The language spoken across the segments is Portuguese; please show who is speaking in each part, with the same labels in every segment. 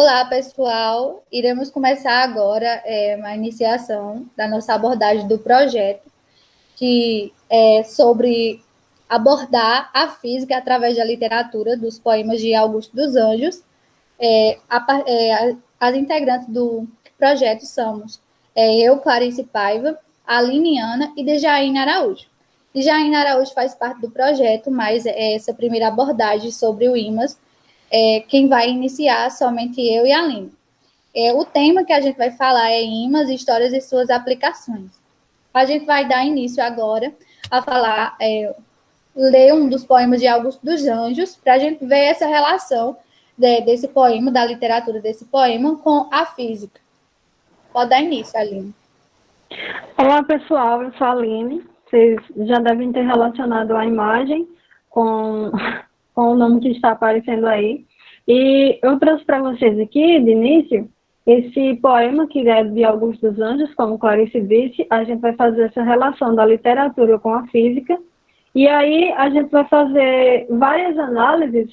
Speaker 1: Olá, pessoal. Iremos começar agora uma iniciação da nossa abordagem do projeto, que é sobre abordar a física através da literatura dos poemas de Augusto dos Anjos. As integrantes do projeto somos eu, Clarice Paiva, Aline Ana e Dejaine Araújo. Dejaine Araújo faz parte do projeto, mas essa primeira abordagem sobre o IMAS, quem vai iniciar somente eu e a Aline. O tema que a gente vai falar é imãs, histórias e suas aplicações. A gente vai dar início agora a falar, ler um dos poemas de Augusto dos Anjos, para a gente ver essa relação desse poema, da literatura desse poema, com a física. Pode dar início, Aline.
Speaker 2: Olá, pessoal, eu sou a Aline. Vocês já devem ter relacionado a imagem com o nome que está aparecendo aí. E eu trouxe para vocês aqui, de início, esse poema que é de Augusto dos Anjos, como Clarice disse. A gente vai fazer essa relação da literatura com a física. E aí a gente vai fazer várias análises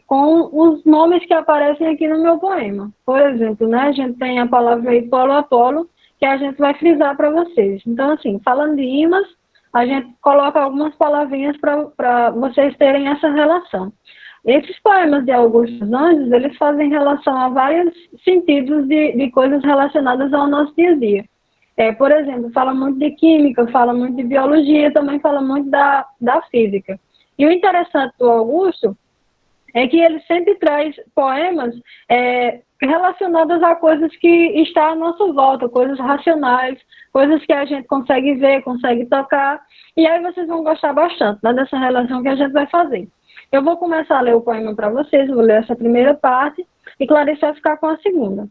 Speaker 2: com os nomes que aparecem aqui no meu poema. Por exemplo, né, a gente tem a palavra aí polo a polo, que a gente vai frisar para vocês. Então, assim, falando de imãs, a gente coloca algumas palavrinhas para vocês terem essa relação. Esses poemas de Augusto dos Anjos, eles fazem relação a vários sentidos de coisas relacionadas ao nosso dia a dia. Por exemplo, fala muito de química, fala muito de biologia, também fala muito da física. E o interessante do Augusto é que ele sempre traz poemas relacionadas a coisas que estão à nossa volta, coisas racionais, coisas que a gente consegue ver, consegue tocar, e aí vocês vão gostar bastante, né, dessa relação que a gente vai fazer. Eu vou começar a ler o poema para vocês, vou ler essa primeira parte, e Clarice vai ficar com a segunda.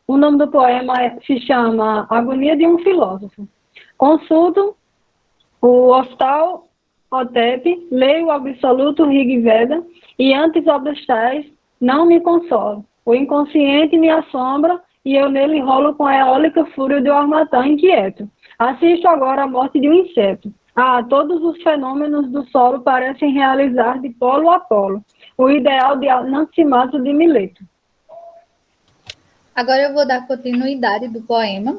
Speaker 2: O nome do poema se chama Agonia de um Filósofo. Consulto o Hostal Hotep, leio o absoluto Rig Veda, e antes obras tais não me consolam. O inconsciente me assombra e eu nele enrolo com a eólica fúria do armatã inquieto. Assisto agora a morte de um inseto. Todos os fenômenos do solo parecem realizar de polo a polo o ideal de Anaximato de Mileto.
Speaker 1: Agora eu vou dar continuidade do poema.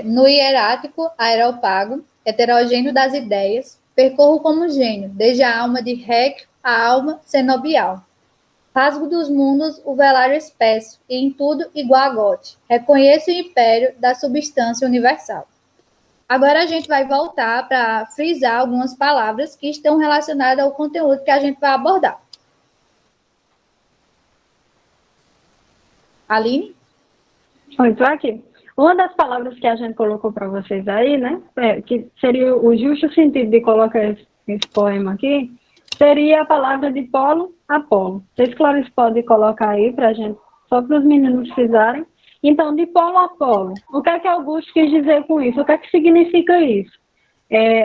Speaker 1: No hierático aeropago, heterogêneo das ideias, percorro como gênio, desde a alma de Rec à alma cenobial. Rasgo dos mundos o velário espesso, e em tudo igual a Gote. Reconheço o império da substância universal. Agora a gente vai voltar para frisar algumas palavras que estão relacionadas ao conteúdo que a gente vai abordar. Aline?
Speaker 2: Estou aqui. Uma das palavras que a gente colocou para vocês aí, né, que seria o justo sentido de colocar esse poema aqui, seria a palavra de polo a polo. Vocês, Clarice, podem colocar aí para a gente, só para os meninos frisarem. Então, de polo a polo, o que é que Augusto quis dizer com isso? O que é que significa isso?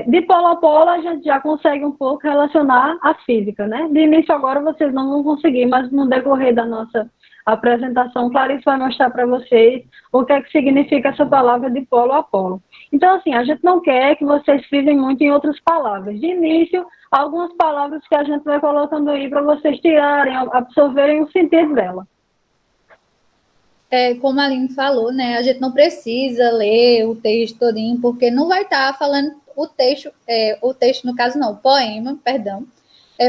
Speaker 2: De polo a polo, a gente já consegue um pouco relacionar a física, né? De início agora vocês não vão conseguir, mas no decorrer da nossa apresentação, Clarice vai mostrar para vocês o que é que significa essa palavra de polo a polo. Então, assim, a gente não quer que vocês frisem muito em outras palavras. De início, algumas palavras que a gente vai colocando aí para vocês tirarem, absorverem o sentido dela.
Speaker 1: Como a Aline falou, né, a gente não precisa ler o texto todinho, porque não vai estar falando o texto no caso não, o poema, perdão,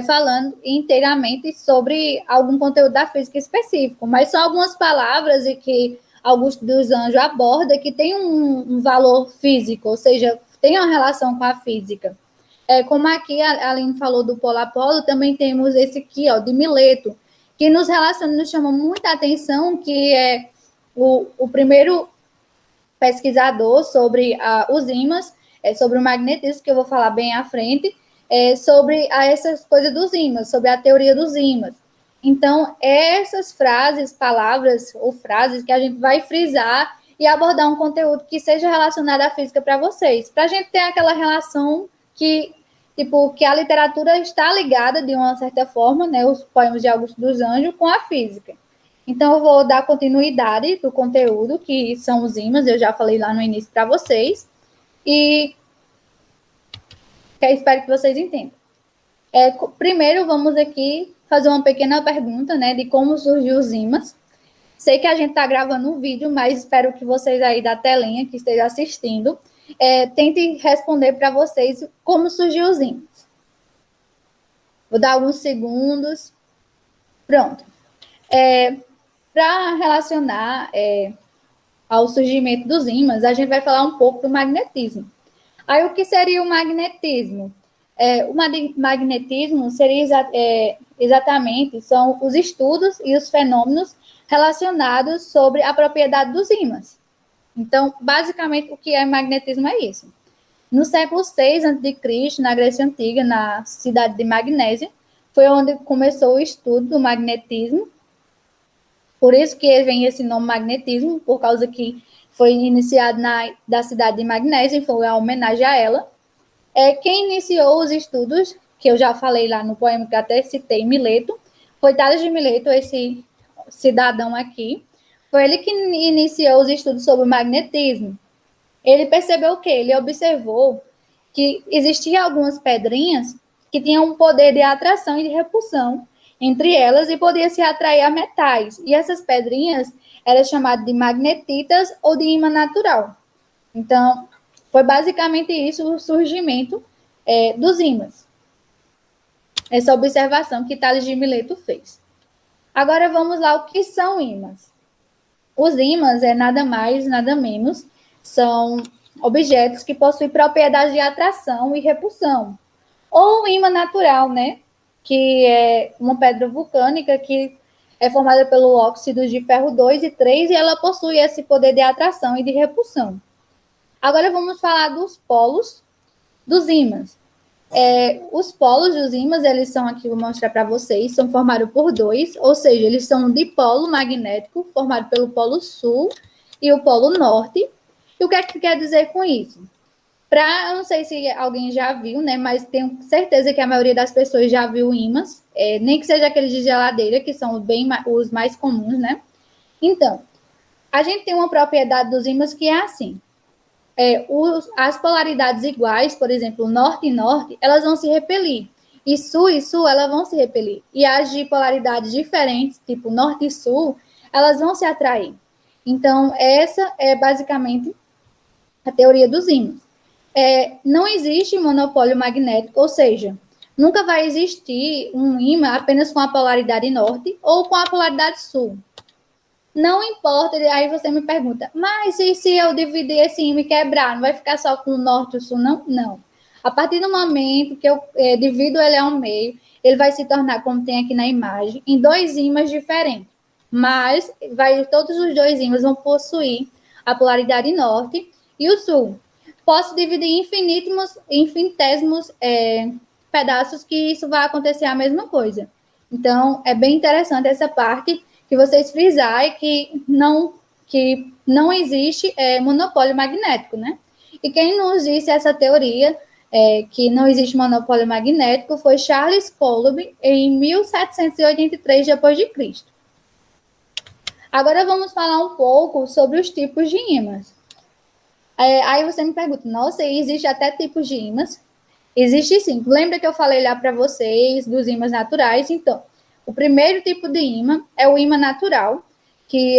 Speaker 1: falando inteiramente sobre algum conteúdo da física específico, mas são algumas palavras e que Augusto dos Anjos aborda que tem um valor físico, ou seja, tem uma relação com a física. Como aqui a Aline falou do polo a polo, também temos esse aqui, ó, de Mileto, que nos relaciona, nos chama muita atenção, que é o primeiro pesquisador sobre os ímãs, sobre o magnetismo, que eu vou falar bem à frente, sobre essas coisas dos ímãs, sobre a teoria dos ímãs. Então, essas frases, palavras ou frases que a gente vai frisar e abordar um conteúdo que seja relacionado à física para vocês, para a gente ter aquela relação que, tipo, que a literatura está ligada de uma certa forma, né, os poemas de Augusto dos Anjos, com a física. Então, eu vou dar continuidade do conteúdo, que são os ímãs, eu já falei lá no início para vocês, e espero que vocês entendam. Primeiro, vamos aqui fazer uma pequena pergunta, né, de como surgiu os ímãs. Sei que a gente está gravando um vídeo, mas espero que vocês aí da telinha que estejam assistindo tentem responder para vocês como surgiu os ímãs. Vou dar alguns segundos. Pronto. Para relacionar ao surgimento dos ímãs, a gente vai falar um pouco do magnetismo. Aí, o que seria o magnetismo? O magnetismo seria exatamente, são os estudos e os fenômenos relacionados sobre a propriedade dos ímãs. Então, basicamente, o que é magnetismo é isso. No século VI a.C., na Grécia Antiga, na cidade de Magnésia, foi onde começou o estudo do magnetismo. Por isso que vem esse nome magnetismo, por causa que foi iniciado da cidade de Magnésia, foi a homenagem a ela. Quem iniciou os estudos, que eu já falei lá no poema que até citei, Mileto, foi Tales de Mileto, esse cidadão aqui. Foi ele que iniciou os estudos sobre o magnetismo. Ele percebeu o quê? Ele observou que existiam algumas pedrinhas que tinham um poder de atração e de repulsão entre elas e podia se atrair a metais. E essas pedrinhas eram chamadas de magnetitas ou de ímã natural. Então, foi basicamente isso o surgimento dos ímãs. Essa observação que Tales de Mileto fez. Agora vamos lá, o que são ímãs? Os ímãs nada mais, nada menos, são objetos que possuem propriedades de atração e repulsão. Ou ímã natural, né? Que é uma pedra vulcânica que é formada pelo óxido de ferro 2 e 3 e ela possui esse poder de atração e de repulsão. Agora vamos falar dos polos dos ímãs. Os polos dos ímãs, eles são aqui, vou mostrar para vocês, são formados por dois, ou seja, eles são um dipolo magnético formado pelo polo sul e o polo norte. E o que é que quer dizer com isso? Eu não sei se alguém já viu, né? Mas tenho certeza que a maioria das pessoas já viu ímãs, nem que seja aqueles de geladeira, que são os mais comuns, né? Então, a gente tem uma propriedade dos ímãs que é assim. As polaridades iguais, por exemplo, norte e norte, elas vão se repelir. E sul, elas vão se repelir. E as de polaridades diferentes, tipo norte e sul, elas vão se atrair. Então, essa é basicamente a teoria dos ímãs. Não existe monopólio magnético, ou seja, nunca vai existir um ímã apenas com a polaridade norte ou com a polaridade sul. Não importa, aí você me pergunta, mas se eu dividir esse ímã e quebrar, não vai ficar só com o norte e o sul, não? Não. A partir do momento que eu divido ele ao meio, ele vai se tornar, como tem aqui na imagem, em dois ímãs diferentes. Mas todos os dois ímãs vão possuir a polaridade norte e o sul. Posso dividir em infinitesimos pedaços que isso vai acontecer a mesma coisa. Então, é bem interessante essa parte que vocês frisarem que não existe monopólio magnético, né? E quem nos disse essa teoria que não existe monopólio magnético foi Charles Coulomb em 1783 d.C. Agora vamos falar um pouco sobre os tipos de ímãs. Aí você me pergunta, nossa, existe até tipos de ímãs? Existe sim. Lembra que eu falei lá para vocês dos ímãs naturais? Então, o primeiro tipo de ímã é o ímã natural, que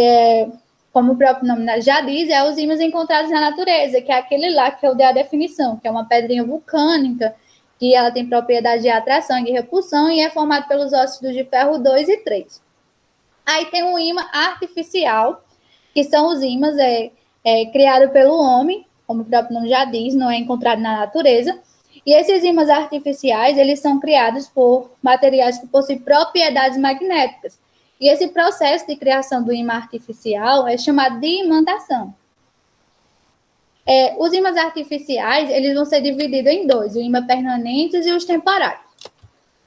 Speaker 1: como o próprio nome já diz, é os ímãs encontrados na natureza, que é aquele lá que eu dei a definição, que é uma pedrinha vulcânica, que ela tem propriedade de atração e de repulsão e é formado pelos óxidos de ferro 2 e 3. Aí tem o ímã artificial, que são os ímãs criados pelo homem, como o próprio nome já diz, não é encontrado na natureza. E esses ímãs artificiais, eles são criados por materiais que possuem propriedades magnéticas. E esse processo de criação do ímã artificial é chamado de imantação. Os ímãs artificiais, eles vão ser divididos em dois, o ímã permanentes e os temporários.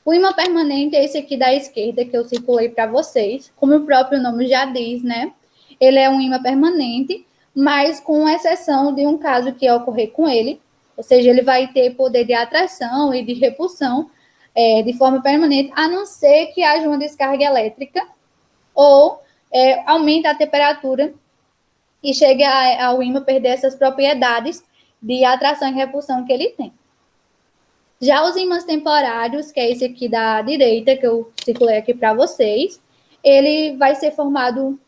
Speaker 1: O ímã permanente é esse aqui da esquerda, que eu circulei para vocês. Como o próprio nome já diz, né? Ele é um ímã permanente, mas com exceção de um caso que ia ocorrer com ele, ou seja, ele vai ter poder de atração e de repulsão de forma permanente, a não ser que haja uma descarga elétrica ou aumente a temperatura e chegue ao ímã perder essas propriedades de atração e repulsão que ele tem. Já os ímãs temporários, que é esse aqui da direita, que eu circulei aqui para vocês, ele vai ser formado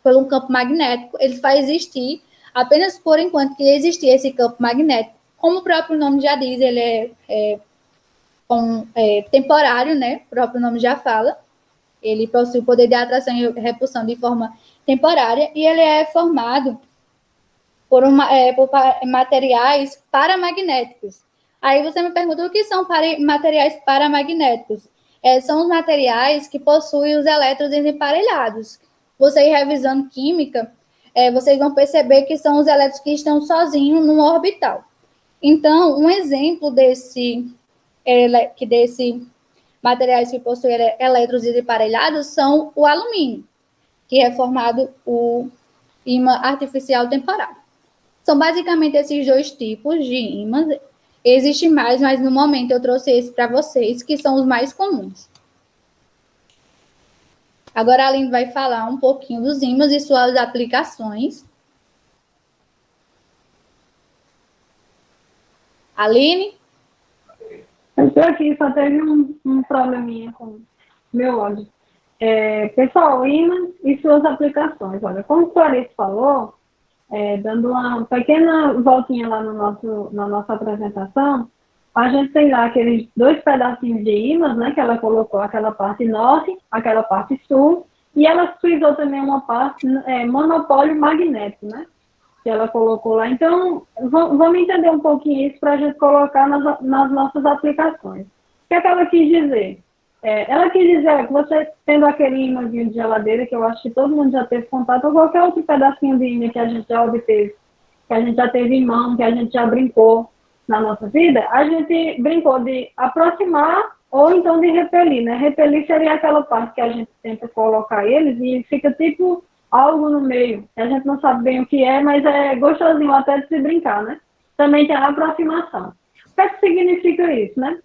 Speaker 1: por um campo magnético, ele vai existir apenas por enquanto que existir esse campo magnético. Como o próprio nome já diz, ele é temporário, né? O próprio nome já fala. Ele possui o poder de atração e repulsão de forma temporária e ele é formado por materiais paramagnéticos. Aí você me pergunta o que são materiais paramagnéticos? São os materiais que possuem os elétrons emparelhados. Você ir revisando química, vocês vão perceber que são os elétrons que estão sozinhos num orbital. Então, um exemplo desse materiais que possuem elétrons emparelhados são o alumínio, que é formado o ímã artificial temporário. São basicamente esses dois tipos de ímãs. Existem mais, mas no momento eu trouxe esse para vocês, que são os mais comuns. Agora a Aline vai falar um pouquinho dos ímãs e suas aplicações. Aline?
Speaker 2: Eu estou aqui, só teve um probleminha com meu áudio. Pessoal, ímã e suas aplicações. Olha, como o Clarice falou, dando uma pequena voltinha lá na nossa apresentação, a gente tem lá aqueles 2 pedacinhos de ímãs, né, que ela colocou aquela parte norte, aquela parte sul, e ela frisou também uma parte monopólio magnético, né, que ela colocou lá. Então, vamos entender um pouquinho isso para a gente colocar nas nossas aplicações. O que é que ela quis dizer? Ela quis dizer que você, tendo aquele ímãzinho de geladeira, que eu acho que todo mundo já teve contato, ou qualquer outro pedacinho de ímã que a gente já obteve, que a gente já teve em mão, que a gente já brincou na nossa vida, a gente brincou de aproximar ou então de repelir, né? Repelir seria aquela parte que a gente tenta colocar eles e fica tipo algo no meio, que a gente não sabe bem o que é, mas é gostosinho até de se brincar, né? Também tem a aproximação. O que é que significa isso, né?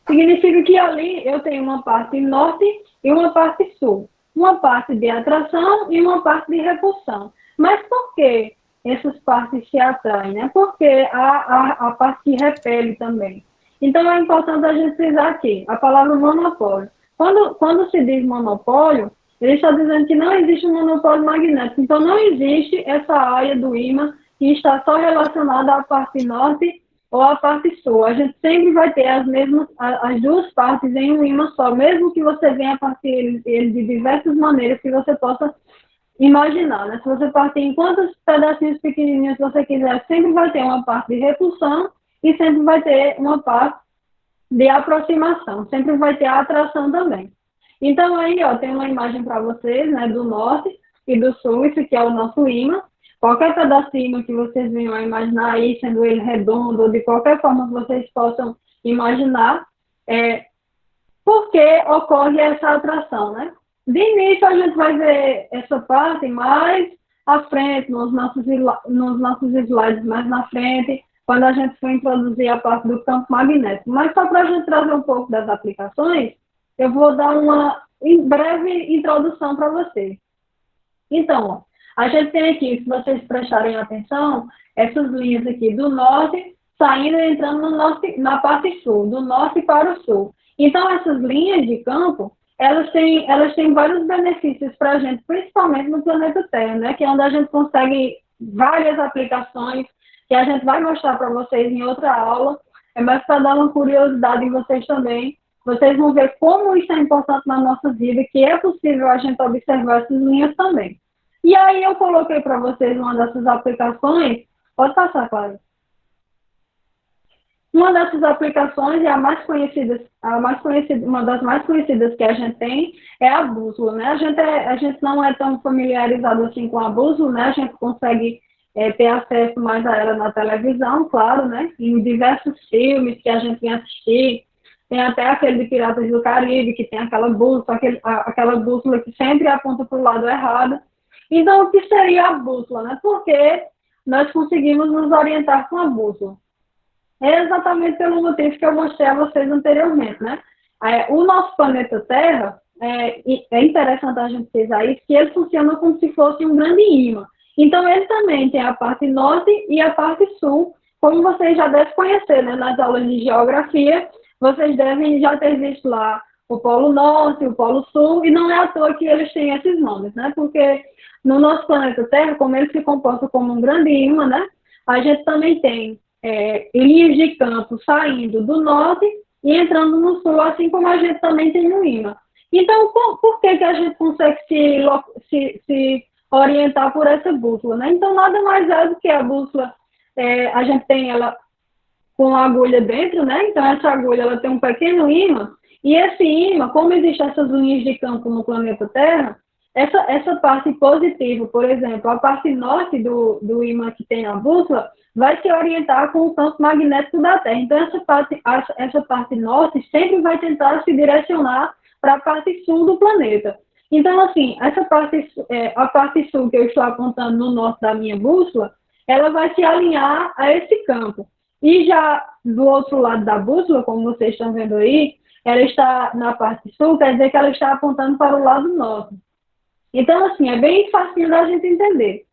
Speaker 2: Significa que ali eu tenho uma parte norte e uma parte sul. Uma parte de atração e uma parte de repulsão. Mas por que essas partes se atraem, né? Porque a parte que repele também. Então é importante a gente frisar aqui a palavra monopólio. Quando se diz monopólio, ele está dizendo que não existe um monopólio magnético. Então não existe essa área do ímã que está só relacionada à parte norte ou a parte sul. A gente sempre vai ter as 2 partes em um ímã só, mesmo que você venha partir ele de diversas maneiras que você possa imaginar, né? Se você partir em quantos pedacinhos pequenininhos você quiser, sempre vai ter uma parte de repulsão e sempre vai ter uma parte de aproximação, sempre vai ter a atração também. Então aí, ó, tem uma imagem para vocês, né, do norte e do sul, isso aqui é o nosso ímã. Qualquer pedacinho que vocês venham a imaginar aí, sendo ele redondo, ou de qualquer forma que vocês possam imaginar, por que ocorre essa atração, né? De início, a gente vai ver essa parte mais à frente, nos nossos slides mais na frente, quando a gente for introduzir a parte do campo magnético. Mas só para a gente trazer um pouco das aplicações, eu vou dar uma breve introdução para vocês. Então, ó, a gente tem aqui, se vocês prestarem atenção, essas linhas aqui do norte, saindo e entrando no norte, na parte sul, do norte para o sul. Então, essas linhas de campo, elas têm vários benefícios para a gente, principalmente no planeta Terra, né? Que é onde a gente consegue várias aplicações, que a gente vai mostrar para vocês em outra aula, mas para dar uma curiosidade em vocês também. Vocês vão ver como isso é importante na nossa vida, que é possível a gente observar essas linhas também. E aí eu coloquei para vocês uma dessas aplicações. Pode passar, Cláudia. Uma dessas aplicações, uma das mais conhecidas que a gente tem é a bússola, né? A gente não é tão familiarizado assim com a bússola, né? A gente consegue ter acesso mais a ela na televisão, claro, né? Em diversos filmes que a gente vem assistir. Tem até aquele de Piratas do Caribe, que tem aquela bússola que sempre aponta para o lado errado. Então, o que seria a bússola, né? Porque nós conseguimos nos orientar com a bússola. É exatamente pelo motivo que eu mostrei a vocês anteriormente, né? O nosso planeta Terra, é interessante a gente pensar isso, que ele funciona como se fosse um grande ímã. Então, ele também tem a parte norte e a parte sul, como vocês já devem conhecer, né, nas aulas de geografia, vocês devem já ter visto lá o Polo Norte, o Polo Sul, e não é à toa que eles têm esses nomes, né? Porque no nosso planeta Terra, como ele se comporta como um grande ímã, né? A gente também tem linhas de campo saindo do norte e entrando no sul, assim como a gente também tem no ímã. Então, por que a gente consegue se orientar por essa bússola, né? Então, nada mais é do que a bússola, a gente tem ela com a agulha dentro, né? Então, essa agulha ela tem um pequeno ímã, e esse ímã, como existem essas linhas de campo no planeta Terra, essa parte positiva, por exemplo, a parte norte do ímã que tem na bússola, vai se orientar com o campo magnético da Terra. Então, essa parte norte sempre vai tentar se direcionar para a parte sul do planeta. Então, assim, a parte sul que eu estou apontando no norte da minha bússola, ela vai se alinhar a esse campo. E já do outro lado da bússola, como vocês estão vendo aí, ela está na parte sul, quer dizer que ela está apontando para o lado norte. Então, assim, é bem fácil da gente entender.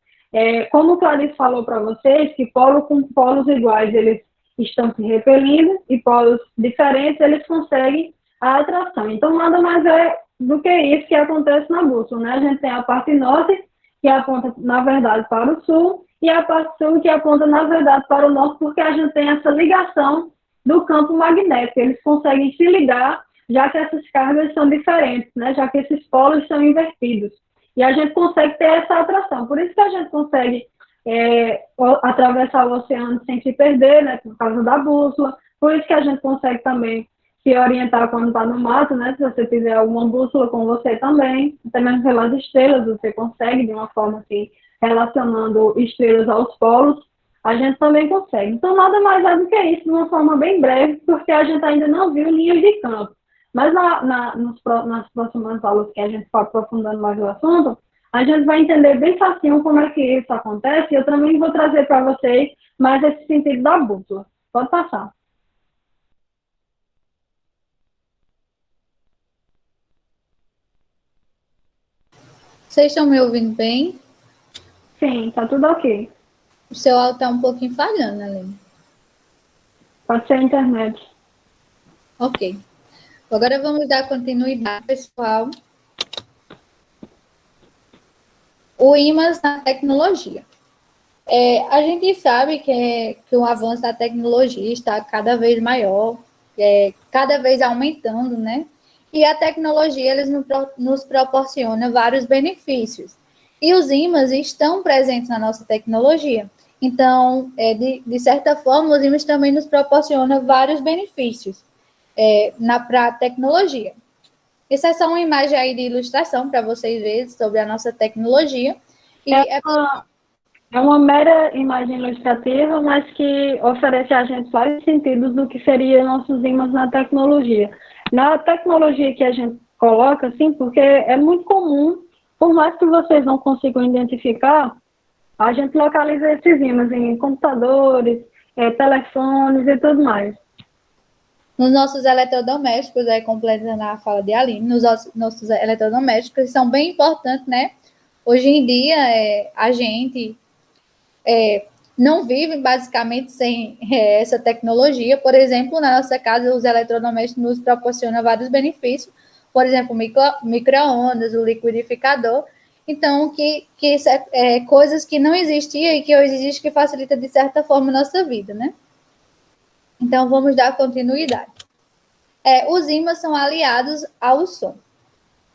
Speaker 2: Como o Clarice falou para vocês, que polo com polos iguais, eles estão se repelindo, e polos diferentes, eles conseguem a atração. Então, nada mais é do que isso que acontece na bússola, né? A gente tem a parte norte, que aponta, na verdade, para o sul, e a parte sul, que aponta, na verdade, para o norte, porque a gente tem essa ligação do campo magnético. Eles conseguem se ligar, já que essas cargas são diferentes, né? Já que esses polos são invertidos. E a gente consegue ter essa atração. Por isso que a gente consegue atravessar o oceano sem se perder, né? Por causa da bússola. Por isso que a gente consegue também se orientar quando está no mato, né? Se você tiver alguma bússola com você também. Até mesmo pelas estrelas, você consegue, de uma forma assim, relacionando estrelas aos polos, a gente também consegue. Então, nada mais é do que isso, de uma forma bem breve, porque a gente ainda não viu linhas de campo. Mas nas próximas aulas que a gente for aprofundando mais o assunto, a gente vai entender bem facinho como é que isso acontece, e eu também vou trazer para vocês mais esse sentido da bússola. Pode passar.
Speaker 1: Vocês estão me ouvindo bem?
Speaker 2: Sim, tá tudo ok.
Speaker 1: O seu áudio está um pouquinho falhando, Aline.
Speaker 2: Pode ser a internet.
Speaker 1: Ok. Agora vamos dar continuidade, pessoal. O ímãs na tecnologia. A gente sabe que o avanço da tecnologia está cada vez maior, cada vez aumentando, né? E a tecnologia eles nos proporciona vários benefícios. E os ímãs estão presentes na nossa tecnologia. Então, de certa forma, os ímãs também nos proporcionam vários benefícios para a tecnologia. Essa é só uma imagem aí de ilustração para vocês verem sobre a nossa tecnologia. E
Speaker 2: é uma mera imagem ilustrativa, mas que oferece a gente vários sentidos do que seriam nossos ímãs na tecnologia. Na tecnologia que a gente coloca, assim, porque é muito comum, por mais que vocês não consigam identificar, a gente localiza esses ímãs em computadores, telefones e tudo mais.
Speaker 1: Nos nossos eletrodomésticos, completando a fala de Aline, nos nossos eletrodomésticos são bem importantes, né? Hoje em dia, a gente não vive basicamente sem essa tecnologia. Por exemplo, na nossa casa, os eletrodomésticos nos proporcionam vários benefícios. Por exemplo, o micro-ondas, o liquidificador. Então, que coisas que não existiam e que hoje existem, que facilita de certa forma a nossa vida, né? Então, vamos dar continuidade. Os ímãs são aliados ao som.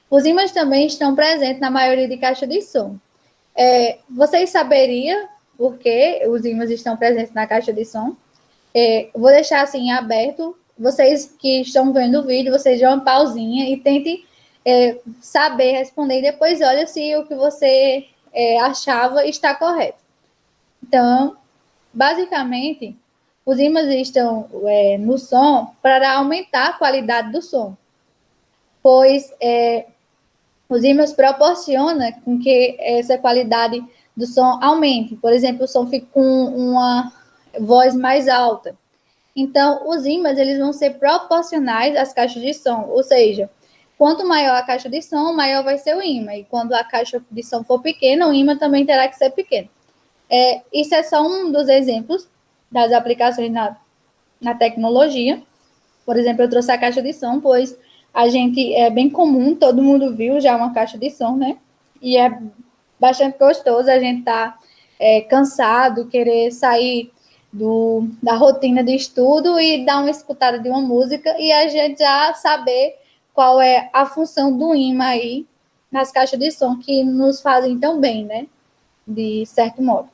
Speaker 1: Os ímãs também estão presentes na maioria de caixas de som. Vocês saberiam por que os ímãs estão presentes na caixa de som? Vou deixar assim aberto. Vocês que estão vendo o vídeo, vocês dão uma pausinha e tentem saber responder. E depois olha se o que você achava está correto. Então, basicamente, os ímãs estão no som para aumentar a qualidade do som, pois os ímãs proporcionam com que essa qualidade do som aumente. Por exemplo, o som fica com uma voz mais alta. Então, os ímãs eles vão ser proporcionais às caixas de som, ou seja, quanto maior a caixa de som, maior vai ser o ímã. E quando a caixa de som for pequena, o ímã também terá que ser pequeno. Isso é só um dos exemplos das aplicações na tecnologia. Por exemplo, eu trouxe a caixa de som, pois a gente é bem comum, todo mundo viu já uma caixa de som, né? E é bastante gostoso a gente tá cansado, querer sair da rotina de estudo e dar uma escutada de uma música e a gente já saber qual é a função do imã aí nas caixas de som que nos fazem tão bem, né? De certo modo.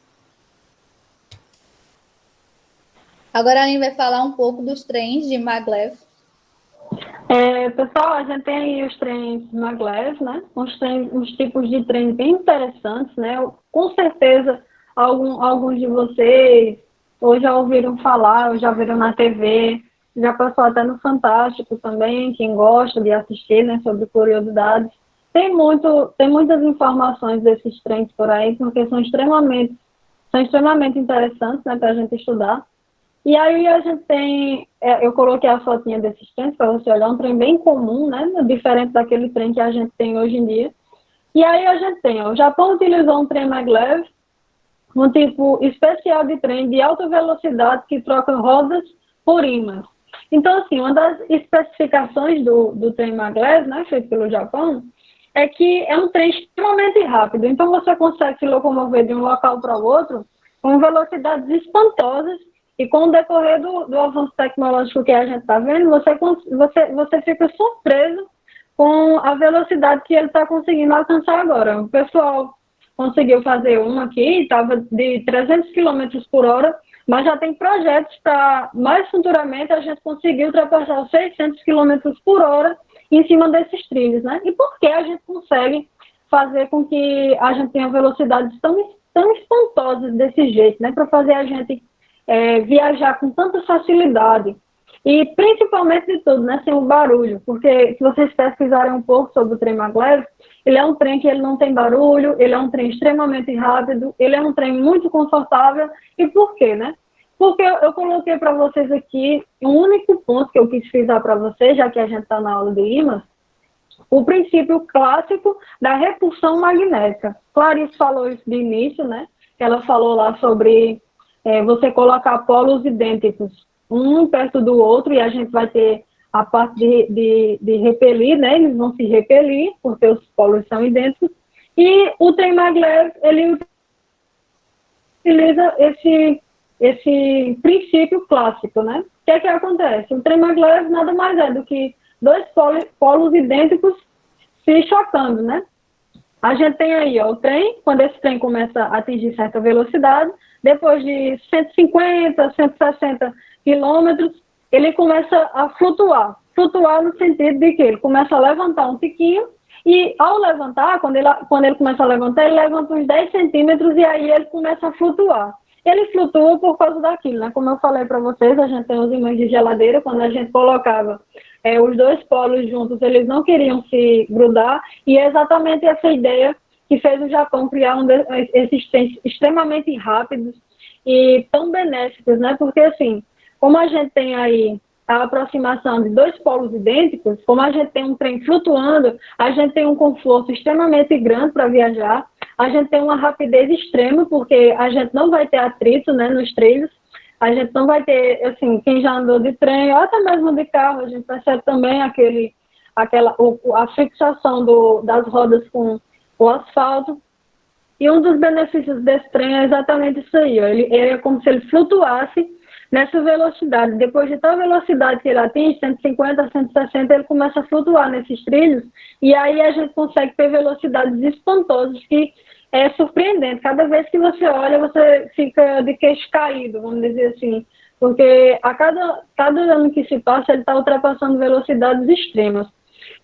Speaker 1: Agora a gente vai falar um pouco dos trens de maglev.
Speaker 2: Pessoal, a gente tem aí os trens maglev, né? Uns tipos de trens bem interessantes, né? Com certeza, alguns de vocês ou já ouviram falar, ou já viram na TV, já passou até no Fantástico também, quem gosta de assistir, né? Sobre curiosidades. Tem muitas informações desses trens por aí, porque são extremamente interessantes, né? Para a gente estudar. E aí a gente tem, eu coloquei a fotinha desses trens para você olhar, um trem bem comum, né? Diferente daquele trem que a gente tem hoje em dia. E aí a gente tem, o Japão utilizou um trem maglev, um tipo especial de trem de alta velocidade que troca rodas por ímãs. Então, assim, uma das especificações do trem maglev, né, feito pelo Japão, é que é um trem extremamente rápido. Então, você consegue se locomover de um local para o outro com velocidades espantosas. E com o decorrer do avanço tecnológico que a gente está vendo, você fica surpreso com a velocidade que ele está conseguindo alcançar agora. O pessoal conseguiu fazer um aqui, estava de 300 km por hora, mas já tem projetos para, mais futuramente, a gente conseguir ultrapassar os 600 km por hora em cima desses trilhos, né? E por que a gente consegue fazer com que a gente tenha velocidades tão espantosas desse jeito, né? Para fazer a gente viajar com tanta facilidade e principalmente de tudo, né, sem o barulho, porque se vocês pesquisarem um pouco sobre o trem maglev, ele é um trem que ele não tem barulho, ele é um trem extremamente rápido, ele é um trem muito confortável. E por quê, né? Porque eu coloquei para vocês aqui um único ponto que eu quis frisar para vocês, já que a gente está na aula de ímãs, o princípio clássico da repulsão magnética. Clarice falou isso de início, né? Ela falou lá sobre você colocar polos idênticos um perto do outro e a gente vai ter a parte de repelir, né? Eles vão se repelir porque os polos são idênticos. E o trem maglev, ele utiliza esse princípio clássico, né? O que é que acontece? O trem maglev nada mais é do que dois polos idênticos se chocando, né? A gente tem aí o trem, quando esse trem começa a atingir certa velocidade, depois de 150, 160 quilômetros, ele começa a flutuar. Flutuar no sentido de que ele começa a levantar um tiquinho e, ao levantar, quando ele começa a levantar, ele levanta uns 10 centímetros e aí ele começa a flutuar. Ele flutua por causa daquilo, né? Como eu falei para vocês, a gente tem os imãs de geladeira, quando a gente colocava os dois polos juntos, eles não queriam se grudar, e é exatamente essa ideia que fez o Japão criar esses trens extremamente rápidos e tão benéficos, né? Porque, assim, como a gente tem aí a aproximação de dois polos idênticos, como a gente tem um trem flutuando, a gente tem um conforto extremamente grande para viajar, a gente tem uma rapidez extrema, porque a gente não vai ter atrito, né, nos trilhos, a gente não vai ter, assim, quem já andou de trem, ou até mesmo de carro, a gente percebe também a fixação das rodas com o asfalto. E um dos benefícios desse trem é exatamente isso aí, ó. Ele é como se ele flutuasse nessa velocidade. Depois de tal velocidade que ele atinge, 150, 160, ele começa a flutuar nesses trilhos, e aí a gente consegue ter velocidades espantosas que é surpreendente. Cada vez que você olha, você fica de queixo caído, vamos dizer assim, porque a cada ano que se passa, ele está ultrapassando velocidades extremas.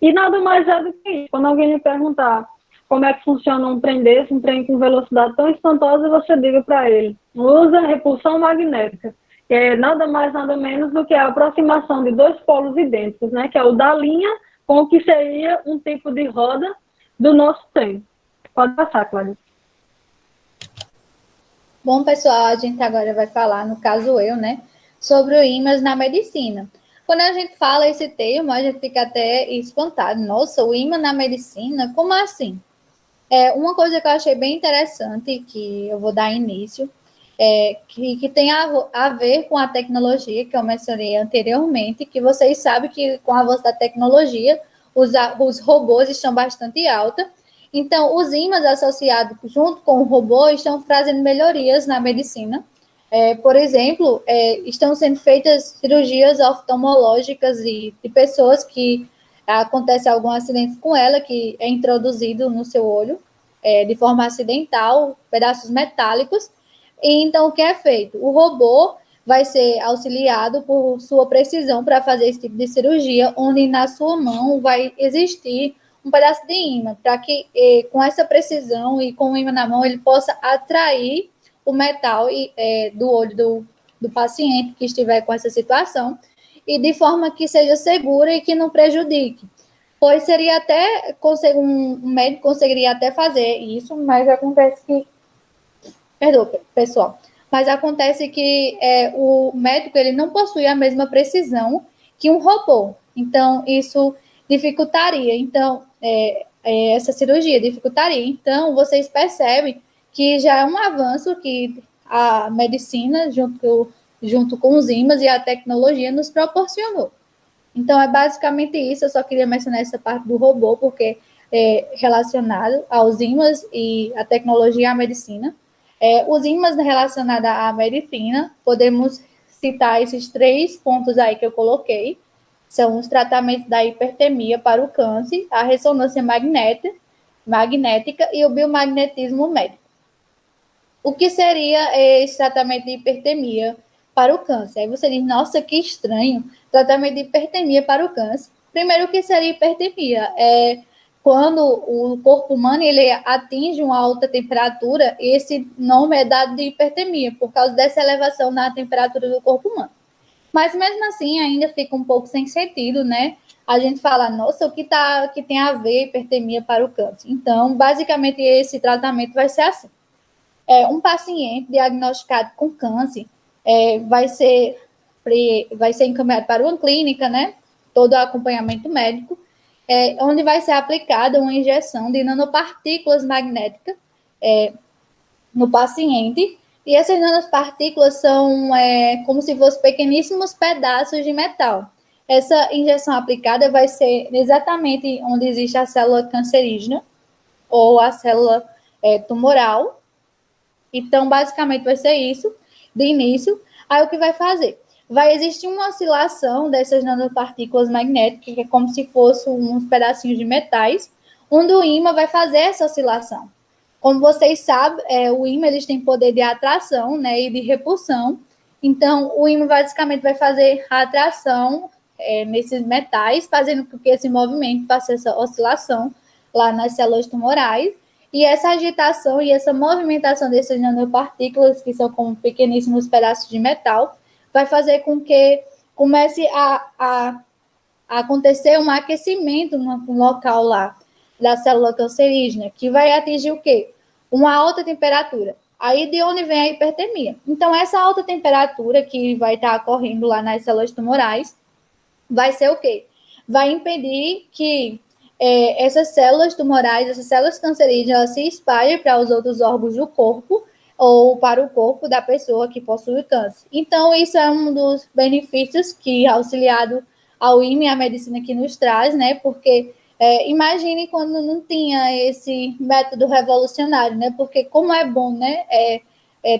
Speaker 2: E nada mais é do que isso. Quando alguém me perguntar como é que funciona um trem desse, um trem com velocidade tão espantosa, você diga para ele, usa repulsão magnética, que é nada mais, nada menos do que a aproximação de dois polos idênticos, né, que é o da linha com o que seria um tipo de roda do nosso trem. Pode passar, Cláudia.
Speaker 1: Bom, pessoal, a gente agora vai falar, no caso eu, né, sobre o ímãs na medicina. Quando a gente fala esse termo, a gente fica até espantado. Nossa, o ímã na medicina? Como assim? Uma coisa que eu achei bem interessante, que eu vou dar início, que tem a ver com a tecnologia que eu mencionei anteriormente, que vocês sabem que com o avanço da tecnologia, os robôs estão bastante alta. Então, os ímãs associados junto com o robô estão trazendo melhorias na medicina. Por exemplo, estão sendo feitas cirurgias oftalmológicas de pessoas que acontece algum acidente com ela, que é introduzido no seu olho de forma acidental, pedaços metálicos. E então, o que é feito? O robô vai ser auxiliado por sua precisão para fazer esse tipo de cirurgia, onde na sua mão vai existir um pedaço de ímã, para que com essa precisão e com o ímã na mão ele possa atrair o metal do olho do paciente que estiver com essa situação, e de forma que seja segura e que não prejudique. Pois seria até, um médico conseguiria até fazer isso, mas acontece que, perdoa, pessoal, mas acontece que o médico ele não possui a mesma precisão que um robô. Então, isso dificultaria. Então, essa cirurgia dificultaria. Então, vocês percebem que já é um avanço que a medicina, junto com os ímãs e a tecnologia, nos proporcionou. Então, é basicamente isso. Eu só queria mencionar essa parte do robô, porque é relacionado aos ímãs e a tecnologia e a medicina. Os ímãs relacionados à medicina, podemos citar esses 3 pontos aí que eu coloquei, são os tratamentos da hipertermia para o câncer, a ressonância magnética e o biomagnetismo médico. O que seria esse tratamento de hipertermia para o câncer? Aí você diz, nossa, que estranho, tratamento de hipertermia para o câncer. Primeiro, o que seria hipertermia? Quando o corpo humano ele atinge uma alta temperatura, esse nome é dado de hipertermia, por causa dessa elevação na temperatura do corpo humano. Mas mesmo assim, ainda fica um pouco sem sentido, né? A gente fala, nossa, o que tem a ver hipertermia para o câncer? Então, basicamente, esse tratamento vai ser assim. Um paciente diagnosticado com câncer vai ser encaminhado para uma clínica, né? Todo o acompanhamento médico, onde vai ser aplicada uma injeção de nanopartículas magnéticas no paciente, e essas nanopartículas são como se fossem pequeníssimos pedaços de metal. Essa injeção aplicada vai ser exatamente onde existe a célula cancerígena ou a célula tumoral. Então, basicamente, vai ser isso de início. Aí, o que vai fazer? Vai existir uma oscilação dessas nanopartículas magnéticas, que é como se fossem uns pedacinhos de metais, onde o ímã vai fazer essa oscilação. Como vocês sabem, o ímã eles têm poder de atração, né, e de repulsão. Então, o ímã basicamente vai fazer a atração nesses metais, fazendo com que esse movimento faça essa oscilação lá nas células tumorais. E essa agitação e essa movimentação dessas nanopartículas, que são como pequeníssimos pedaços de metal, vai fazer com que comece a acontecer um aquecimento no local lá da célula cancerígena, que vai atingir o quê? Uma alta temperatura. Aí de onde vem a hipertermia? Então, essa alta temperatura que vai estar ocorrendo lá nas células tumorais vai ser o quê? Vai impedir que essas células tumorais, essas células cancerígenas, elas se espalhem para os outros órgãos do corpo ou para o corpo da pessoa que possui câncer. Então, isso é um dos benefícios que, auxiliado ao IME, a medicina que nos traz, né? Porque imagine quando não tinha esse método revolucionário, né? Porque como é bom, né?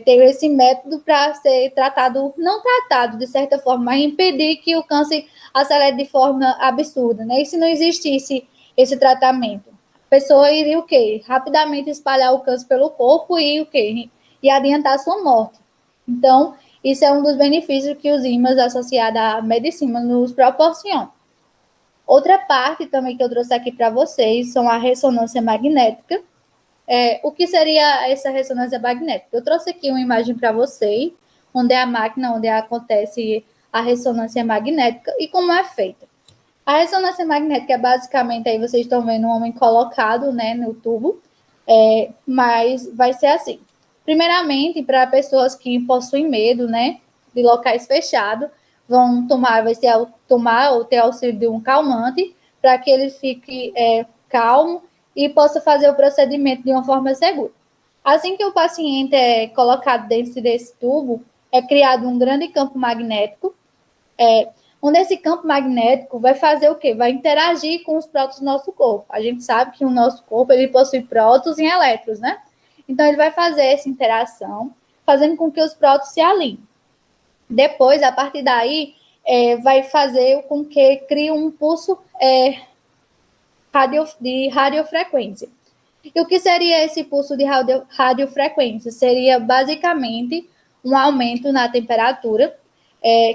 Speaker 1: Ter esse método para ser tratado, não tratado de certa forma, mas impedir que o câncer acelere de forma absurda, né? E se não existisse esse tratamento, a pessoa iria o quê? Rapidamente espalhar o câncer pelo corpo e o quê? E adiantar a sua morte. Então, isso é um dos benefícios que os ímãs associados à medicina nos proporcionam. Outra parte também que eu trouxe aqui para vocês são a ressonância magnética. O que seria essa ressonância magnética? Eu trouxe aqui uma imagem para vocês, onde é a máquina onde acontece a ressonância magnética e como é feita. A ressonância magnética é basicamente, aí vocês estão vendo um homem colocado, né, no tubo, mas vai ser assim. Primeiramente, para pessoas que possuem medo, né, de locais fechados, vai tomar ou ter auxílio de um calmante, para que ele fique calmo e possa fazer o procedimento de uma forma segura. Assim que o paciente é colocado dentro desse tubo, é criado um grande campo magnético, onde esse campo magnético vai fazer o quê? Vai interagir com os prótons do nosso corpo. A gente sabe que o nosso corpo ele possui prótons e elétrons, né? Então, ele vai fazer essa interação, fazendo com que os prótons se alinhem. Depois, a partir daí, vai fazer com que crie um pulso de radiofrequência. E o que seria esse pulso de radiofrequência? Seria basicamente um aumento na temperatura,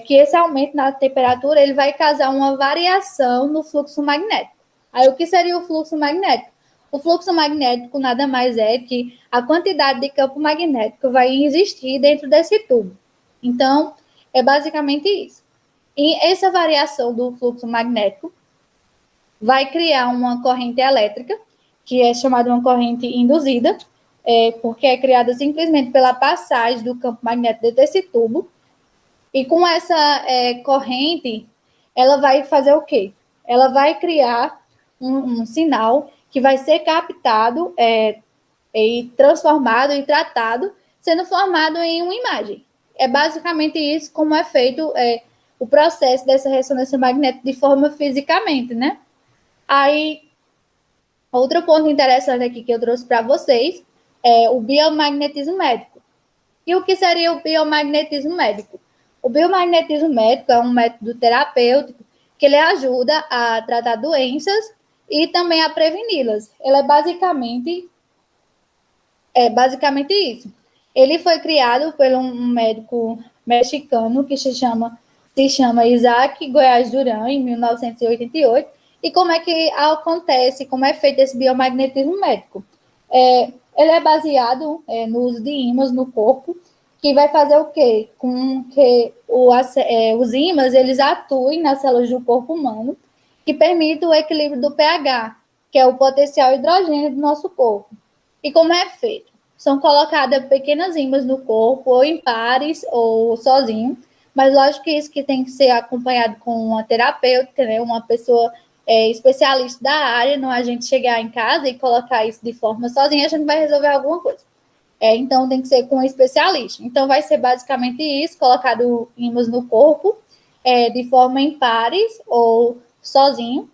Speaker 1: que esse aumento na temperatura ele vai causar uma variação no fluxo magnético. Aí o que seria o fluxo magnético? O fluxo magnético nada mais é que a quantidade de campo magnético vai existir dentro desse tubo. Então, é basicamente isso. E essa variação do fluxo magnético vai criar uma corrente elétrica, que é chamada uma corrente induzida, porque é criada simplesmente pela passagem do campo magnético dentro desse tubo. E com essa corrente, ela vai fazer o quê? Ela vai criar um sinal que vai ser captado e transformado e tratado, sendo formado em uma imagem. É basicamente isso como é feito o processo dessa ressonância magnética de forma fisicamente, né? Aí, outro ponto interessante aqui que eu trouxe para vocês é o biomagnetismo médico. E o que seria o biomagnetismo médico? O biomagnetismo médico é um método terapêutico que ele ajuda a tratar doenças e também a preveni-las. Ele é basicamente isso. Ele foi criado por um médico mexicano que se chama Isaac Goiás Duran, em 1988. E como é que acontece, como é feito esse biomagnetismo médico? Ele é baseado no uso de ímãs no corpo, que vai fazer o quê? Com que os ímãs eles atuem nas células do corpo humano, que permite o equilíbrio do pH, que é o potencial hidrogênio do nosso corpo. E como é feito? São colocadas pequenas ímãs no corpo, ou em pares, ou sozinho, mas lógico que isso que tem que ser acompanhado com uma terapeuta, né? Uma pessoa especialista da área, não a gente chegar em casa e colocar isso de forma sozinha, a gente vai resolver alguma coisa. Então, tem que ser com um especialista. Então, vai ser basicamente isso, colocado ímãs no corpo, de forma em pares ou sozinho,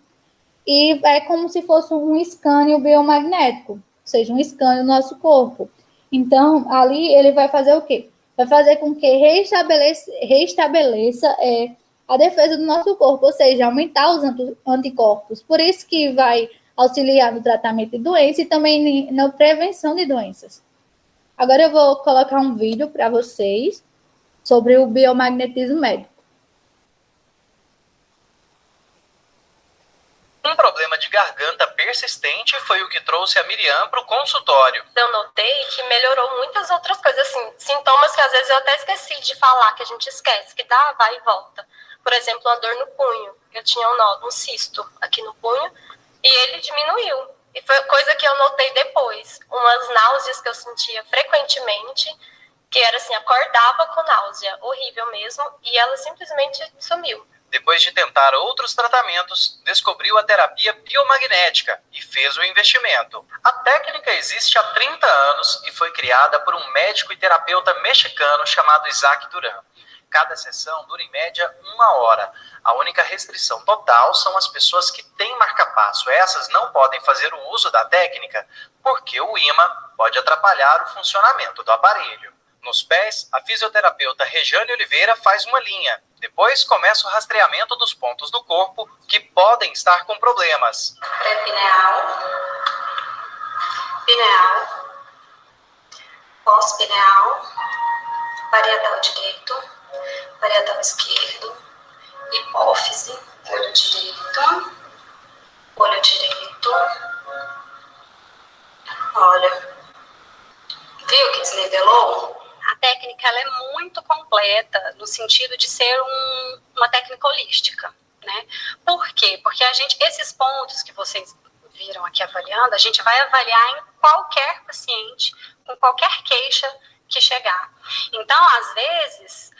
Speaker 1: e é como se fosse um escânio biomagnético, ou seja, um escânio do nosso corpo. Então, ali ele vai fazer o quê? Vai fazer com que reestabeleça a defesa do nosso corpo, ou seja, aumentar os anticorpos. Por isso que vai auxiliar no tratamento de doenças e também na prevenção de doenças. Agora eu vou colocar um vídeo para vocês sobre o biomagnetismo médico.
Speaker 3: Um problema de garganta persistente foi o que trouxe a Miriam para o consultório.
Speaker 4: Eu notei que melhorou muitas outras coisas, assim, sintomas que às vezes eu até esqueci de falar, que a gente esquece, que dá, vai e volta. Por exemplo, uma dor no punho. Eu tinha um cisto aqui no punho e ele diminuiu. E foi coisa que eu notei depois. Umas náuseas que eu sentia frequentemente, que era assim, acordava com náusea, horrível mesmo, e ela simplesmente sumiu.
Speaker 3: Depois de tentar outros tratamentos, descobriu a terapia biomagnética e fez o investimento. A técnica existe há 30 anos e foi criada por um médico e terapeuta mexicano chamado Isaac Duran. Cada sessão dura em média 1 hora. A única restrição total são as pessoas que têm marca-passo. Essas não podem fazer o uso da técnica porque o ímã pode atrapalhar o funcionamento do aparelho. Nos pés, a fisioterapeuta Rejane Oliveira faz uma linha. Depois começa o rastreamento dos pontos do corpo que podem estar com problemas.
Speaker 4: Pré-pineal, pineal, pós-pineal, parietal direito, parietal esquerdo, hipófise, olho direito, olha, viu que desnivelou? A técnica ela é muito completa no sentido de ser uma técnica holística, né? Por quê? Porque esses pontos que vocês viram aqui avaliando, a gente vai avaliar em qualquer paciente, com qualquer queixa que chegar. Então, às vezes,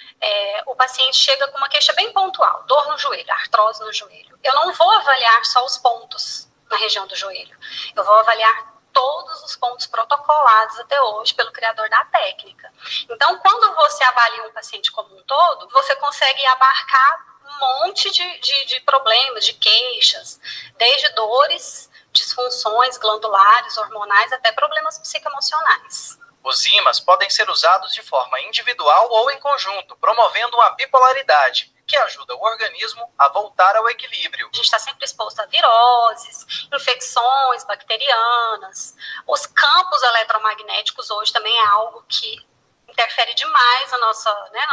Speaker 4: o paciente chega com uma queixa bem pontual, dor no joelho, artrose no joelho. Eu não vou avaliar só os pontos na região do joelho. Eu vou avaliar todos todos os pontos protocolados até hoje pelo criador da técnica. Então, quando você avalia um paciente como um todo, você consegue abarcar um monte de problemas, de queixas, desde dores, disfunções glandulares, hormonais, até problemas psicoemocionais.
Speaker 3: Os ímãs podem ser usados de forma individual ou em conjunto, promovendo uma bipolaridade, que ajuda o organismo a voltar ao equilíbrio.
Speaker 4: A gente está sempre exposto a viroses, infecções bacterianas. Os campos eletromagnéticos hoje também é algo que interfere demais na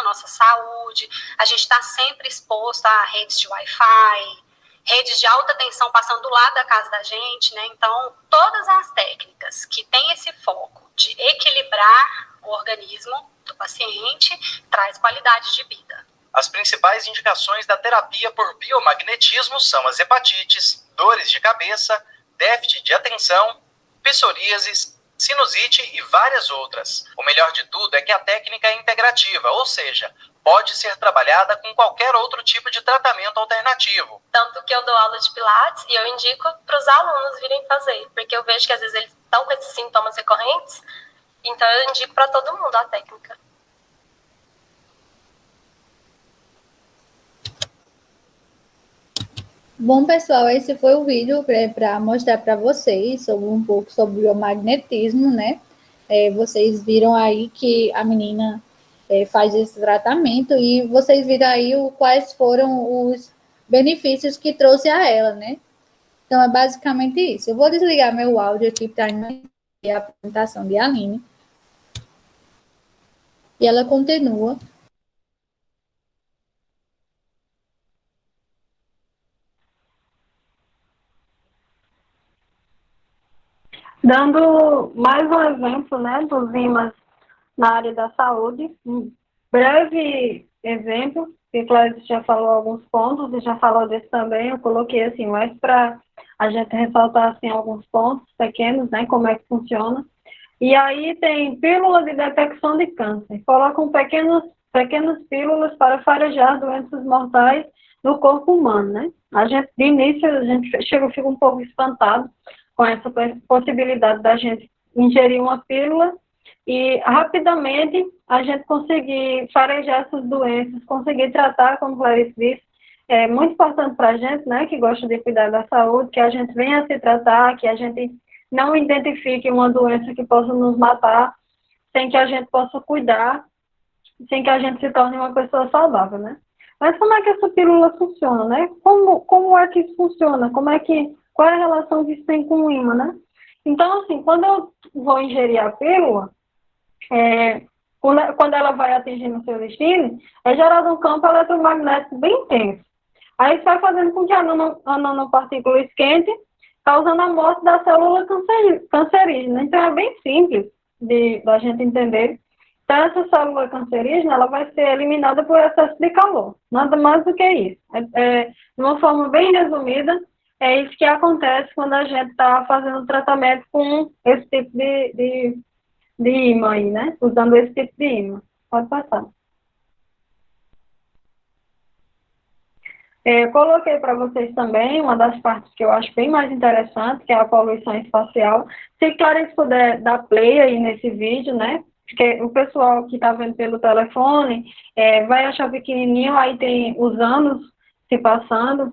Speaker 4: nossa saúde. A gente está sempre exposto a redes de Wi-Fi, redes de alta tensão passando do lado da casa da gente, né? Então, todas as técnicas que têm esse foco de equilibrar o organismo do paciente traz qualidade de vida.
Speaker 3: As principais indicações da terapia por biomagnetismo são as hepatites, dores de cabeça, déficit de atenção, psoríase, sinusite e várias outras. O melhor de tudo é que a técnica é integrativa, ou seja, pode ser trabalhada com qualquer outro tipo de tratamento alternativo.
Speaker 5: Tanto que eu dou aula de pilates e eu indico para os alunos virem fazer, porque eu vejo que às vezes eles estão com esses sintomas recorrentes, então eu indico para todo mundo a técnica.
Speaker 1: Bom, pessoal, esse foi o vídeo para mostrar para vocês sobre um pouco sobre o biomagnetismo, né? Vocês viram aí que a menina faz esse tratamento e vocês viram aí quais foram os benefícios que trouxe a ela, né? Então, é basicamente isso. Eu vou desligar meu áudio aqui para iniciar a apresentação de Aline. E ela continua.
Speaker 2: Dando mais um exemplo, né, dos ímãs na área da saúde, um breve exemplo, que Cláudio já falou alguns pontos, e já falou desse também, eu coloquei assim, mais para a gente ressaltar assim, alguns pontos pequenos, né, como é que funciona. E aí tem pílula de detecção de câncer, colocam pequenas pílulas para farejar doenças mortais no corpo humano, né. De início, a gente fica um pouco espantado com essa possibilidade da gente ingerir uma pílula e rapidamente a gente conseguir farejar essas doenças, conseguir tratar, como Clarice disse, é muito importante para a gente, né, que gosta de cuidar da saúde, que a gente venha a se tratar, que a gente não identifique uma doença que possa nos matar, sem que a gente possa cuidar, sem que a gente se torne uma pessoa saudável, né. Mas como é que essa pílula funciona, né? Como é que isso funciona? Qual é a relação que isso tem com o ímã, né? Então, assim, quando eu vou ingerir a pílula, quando ela vai atingindo o seu destino, é gerado um campo eletromagnético bem intenso. Aí isso vai fazendo com que a nanopartícula esquente, causando a morte da célula cancerígena. Então, é bem simples da gente entender. Então, essa célula cancerígena, ela vai ser eliminada por excesso de calor. Nada mais do que isso. De uma forma bem resumida, é isso que acontece quando a gente está fazendo tratamento com esse tipo de ímã aí, né? Usando esse tipo de ímã. Pode passar. Coloquei para vocês também uma das partes que eu acho bem mais interessante, que é a poluição espacial. Se Clarice puder dar play aí nesse vídeo, né? Porque o pessoal que está vendo pelo telefone vai achar pequenininho, aí tem os anos se passando.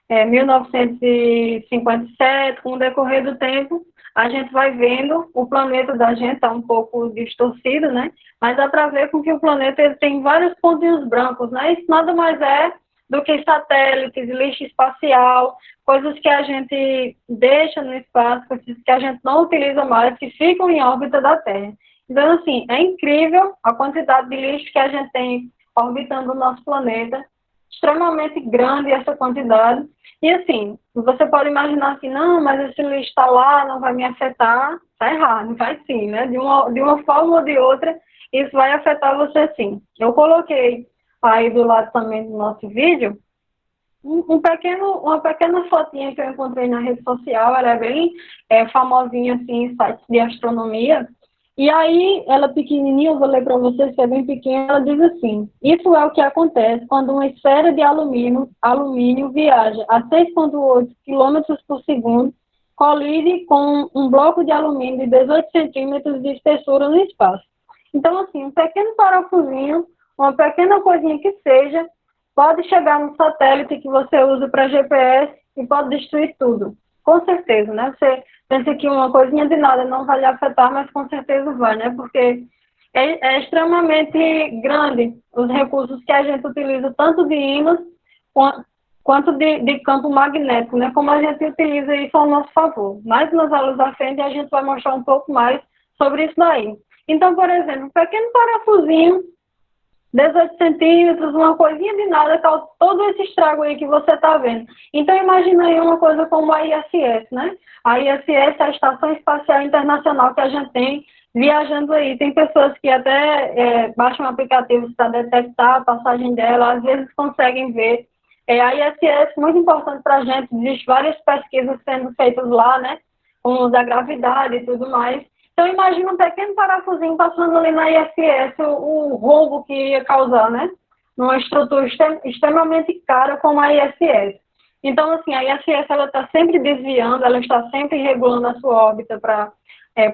Speaker 2: 1957, com o decorrer do tempo, a gente vai vendo o planeta da gente, está um pouco distorcido, né? Mas dá para ver com que o planeta ele tem vários pontinhos brancos, né? Isso nada mais é do que satélites, lixo espacial, coisas que a gente deixa no espaço, coisas que a gente não utiliza mais, que ficam em órbita da Terra. Então, assim, é incrível a quantidade de lixo que a gente tem orbitando o nosso planeta, extremamente grande essa quantidade. E assim, você pode imaginar assim, não, mas esse lixo está lá, não vai me afetar. Está errado, vai sim, né? De uma forma ou de outra, isso vai afetar você sim. Eu coloquei aí do lado também do nosso vídeo, uma pequena fotinha que eu encontrei na rede social, ela é bem famosinha assim, em sites de astronomia. E aí, ela pequenininha, eu vou ler para vocês que é bem pequena, ela diz assim: isso é o que acontece quando uma esfera de alumínio viaja a 6,8 km por segundo colide com um bloco de alumínio de 18 centímetros de espessura no espaço. Então, assim, um pequeno parafusinho, uma pequena coisinha que seja, pode chegar no satélite que você usa para GPS e pode destruir tudo. Com certeza, né? Você pensa que uma coisinha de nada não vai lhe afetar, mas com certeza vai, né? Porque é extremamente grande os recursos que a gente utiliza, tanto de ímãs quanto de campo magnético, né? Como a gente utiliza isso ao nosso favor. Mas nas aulas da frente a gente vai mostrar um pouco mais sobre isso daí. Então, por exemplo, um pequeno parafusinho, 18 centímetros, uma coisinha de nada, causa todo esse estrago aí que você está vendo. Então, imagina aí uma coisa como a ISS, né? A ISS é a Estação Espacial Internacional que a gente tem viajando aí. Tem pessoas que até baixam aplicativos para detectar a passagem dela, às vezes conseguem ver. A ISS é muito importante para a gente, existem várias pesquisas sendo feitas lá, né? Com os da gravidade e tudo mais. Então, imagina um pequeno parafusinho passando ali na ISS, o roubo que ia causar, né? Numa estrutura extremamente cara como a ISS. Então, assim, a ISS ela está sempre desviando, ela está sempre regulando a sua órbita para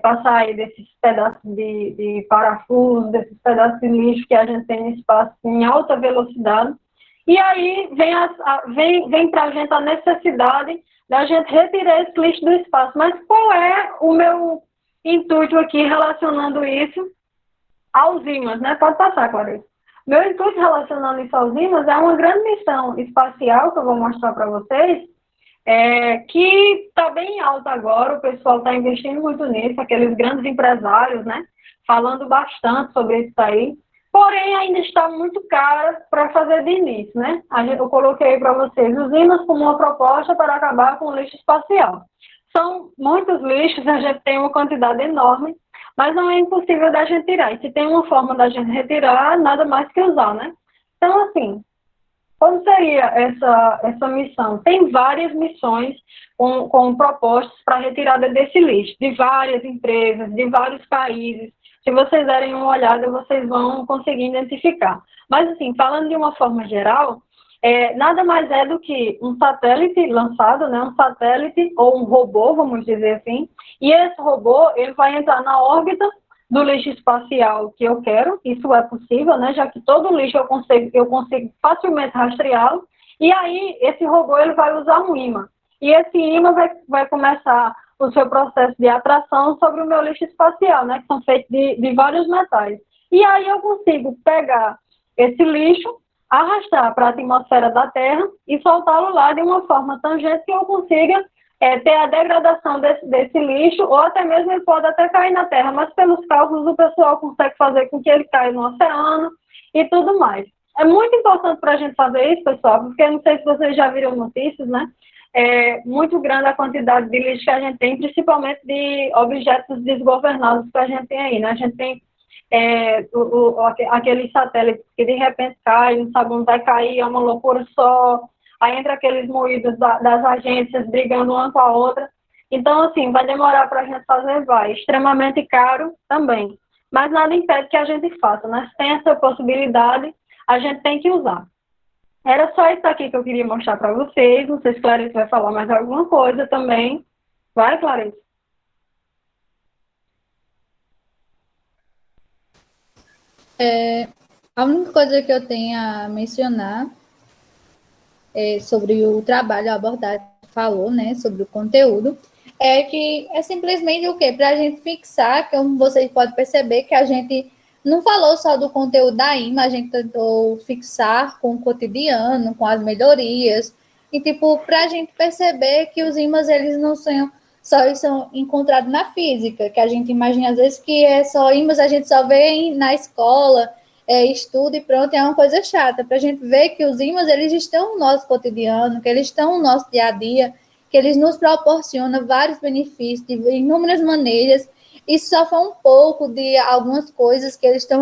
Speaker 2: passar aí desses pedaços de parafuso, desses pedaços de lixo que a gente tem no espaço em alta velocidade. E aí vem para a gente a necessidade da gente retirar esse lixo do espaço. Mas qual é o meu intuito aqui relacionando isso aos ímãs, né? Pode passar, Clarice. Meu intuito relacionando isso aos ímãs é uma grande missão espacial que eu vou mostrar para vocês, que está bem alta agora, o pessoal está investindo muito nisso, aqueles grandes empresários, né? Falando bastante sobre isso aí. Porém, ainda está muito caro para fazer de início, né? Eu coloquei para vocês os ímãs como uma proposta para acabar com o lixo espacial. São muitos lixos, a gente tem uma quantidade enorme, mas não é impossível da gente tirar. E se tem uma forma da gente retirar, nada mais que usar, né? Então, assim, como seria essa missão? Tem várias missões com propostas para retirada desse lixo, de várias empresas, de vários países. Se vocês derem uma olhada, vocês vão conseguir identificar. Mas, assim, falando de uma forma geral, nada mais é do que um satélite lançado, né? Um satélite ou um robô, vamos dizer assim. E esse robô, ele vai entrar na órbita do lixo espacial que eu quero. Isso é possível, né? Já que todo lixo eu consigo facilmente rastreá-lo. E aí, esse robô, ele vai usar um ímã. E esse ímã vai começar o seu processo de atração sobre o meu lixo espacial, né? Que são feitos de vários metais. E aí eu consigo pegar esse lixo, arrastar para a atmosfera da Terra e soltá-lo lá de uma forma tangente que eu consiga ter a degradação desse lixo, ou até mesmo ele pode até cair na Terra, mas pelos cálculos o pessoal consegue fazer com que ele caia no oceano e tudo mais. É muito importante para a gente fazer isso, pessoal, porque não sei se vocês já viram notícias, né? É muito grande a quantidade de lixo que a gente tem, principalmente de objetos desgovernados que a gente tem aí, né? A gente tem aqueles satélites que de repente caem, não sabe onde vai cair, é uma loucura só. Aí entra aqueles moídos das agências brigando uma com a outra. Então, assim, vai demorar para a gente fazer, vai. Extremamente caro também. Mas nada impede que a gente faça, né? Se tem essa possibilidade, a gente tem que usar. Era só isso aqui que eu queria mostrar para vocês. Não sei se Clarice vai falar mais alguma coisa também. Vai, Clarice?
Speaker 1: A única coisa que eu tenho a mencionar sobre o trabalho, a abordagem que falou, né, sobre o conteúdo, é que é simplesmente o quê? Para a gente fixar, como vocês podem perceber, que a gente não falou só do conteúdo da IMA, a gente tentou fixar com o cotidiano, com as melhorias, e tipo, para a gente perceber que os ímãs, eles não são encontrados na física, que a gente imagina às vezes que é só ímãs, a gente só vê na escola, estuda e pronto, é uma coisa chata, para a gente ver que os ímãs, eles estão no nosso cotidiano, que eles estão no nosso dia a dia, que eles nos proporcionam vários benefícios de inúmeras maneiras. Isso só foi um pouco de algumas coisas que eles estão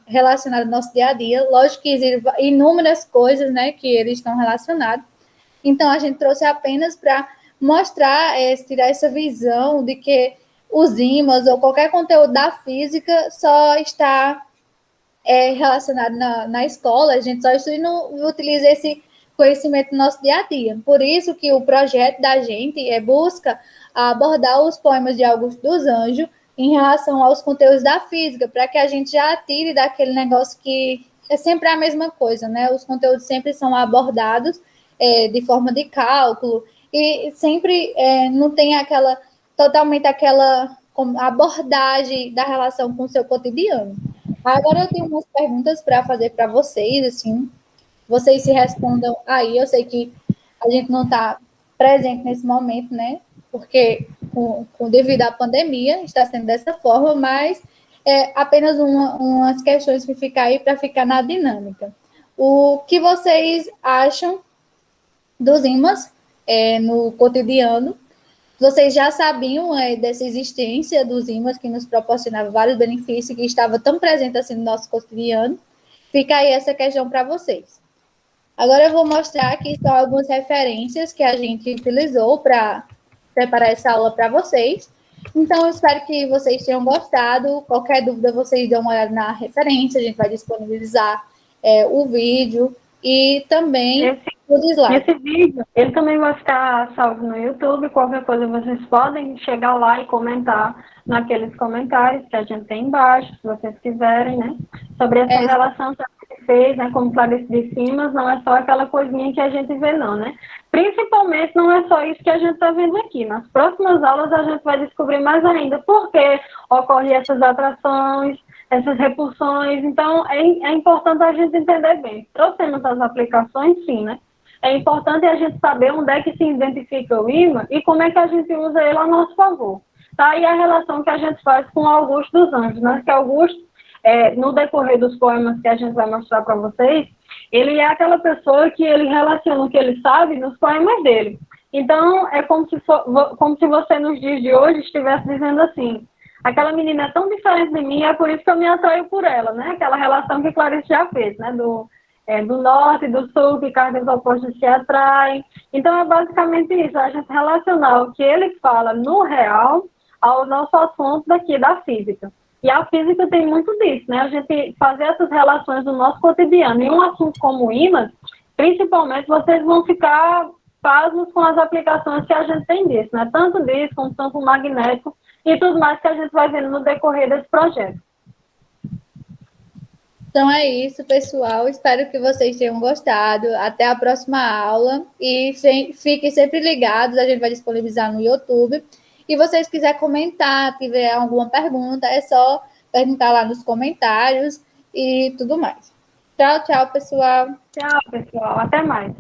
Speaker 1: relacionadas ao nosso dia a dia. Lógico que existem inúmeras coisas, né, que eles estão relacionados. Então, a gente trouxe apenas para mostrar, tirar essa visão de que os ímãs ou qualquer conteúdo da física só está relacionado na escola. A gente só estuda e não utiliza esse conhecimento no nosso dia a dia. Por isso que o projeto da gente busca a abordar os poemas de Augusto dos Anjos em relação aos conteúdos da física, para que a gente já tire daquele negócio que é sempre a mesma coisa, né? Os conteúdos sempre são abordados de forma de cálculo e sempre não tem totalmente aquela abordagem da relação com o seu cotidiano. Agora eu tenho umas perguntas para fazer para vocês, assim, vocês se respondam aí. Eu sei que a gente não está presente nesse momento, né? Porque devido à pandemia está sendo dessa forma, mas é apenas umas questões que ficam aí para ficar na dinâmica. O que vocês acham dos ímãs no cotidiano? Vocês já sabiam dessa existência dos ímãs que nos proporcionava vários benefícios, que estava tão presente assim no nosso cotidiano? Fica aí essa questão para vocês. Agora eu vou mostrar aqui só algumas referências que a gente utilizou para preparar essa aula para vocês. Então, eu espero que vocês tenham gostado. Qualquer dúvida, vocês dão uma olhada na referência. A gente vai disponibilizar o vídeo e também os slides.
Speaker 2: Esse vídeo, ele também vai ficar salvo no YouTube. Qualquer coisa, vocês podem chegar lá e comentar naqueles comentários que a gente tem embaixo, se vocês quiserem, né? Sobre essa relação que a gente fez, né? Como Clarice de Simas, não é só aquela coisinha que a gente vê, não, né? Principalmente, não é só isso que a gente está vendo aqui. Nas próximas aulas, a gente vai descobrir mais ainda por que ocorrem essas atrações, essas repulsões. Então, é importante a gente entender bem. Trouxemos as aplicações, sim, né? É importante a gente saber onde é que se identifica o ímã e como é que a gente usa ele a nosso favor. Tá aí a relação que a gente faz com Augusto dos Anjos, né? Que Augusto, no decorrer dos poemas que a gente vai mostrar para vocês, ele é aquela pessoa que ele relaciona o que ele sabe nos poemas dele. Então, é como se você, nos dias de hoje, estivesse dizendo assim: aquela menina é tão diferente de mim, é por isso que eu me atraio por ela, né? Aquela relação que Clarice já fez, né? Do norte e do sul, que cargas opostas se atraem. Então, é basicamente isso, a gente relacionar o que ele fala no real ao nosso assunto daqui da física. E a física tem muito disso, né? A gente fazer essas relações no nosso cotidiano. E um assunto como ímãs, principalmente, vocês vão ficar pasmos com as aplicações que a gente tem disso, né? Tanto disso, como campo magnético e tudo mais que a gente vai vendo no decorrer desse projeto.
Speaker 1: Então é isso, pessoal. Espero que vocês tenham gostado. Até a próxima aula. E fiquem sempre ligados. A gente vai disponibilizar no YouTube. E vocês quiserem comentar, tiver alguma pergunta, é só perguntar lá nos comentários e tudo mais. Tchau, tchau, pessoal.
Speaker 2: Tchau, pessoal. Até mais.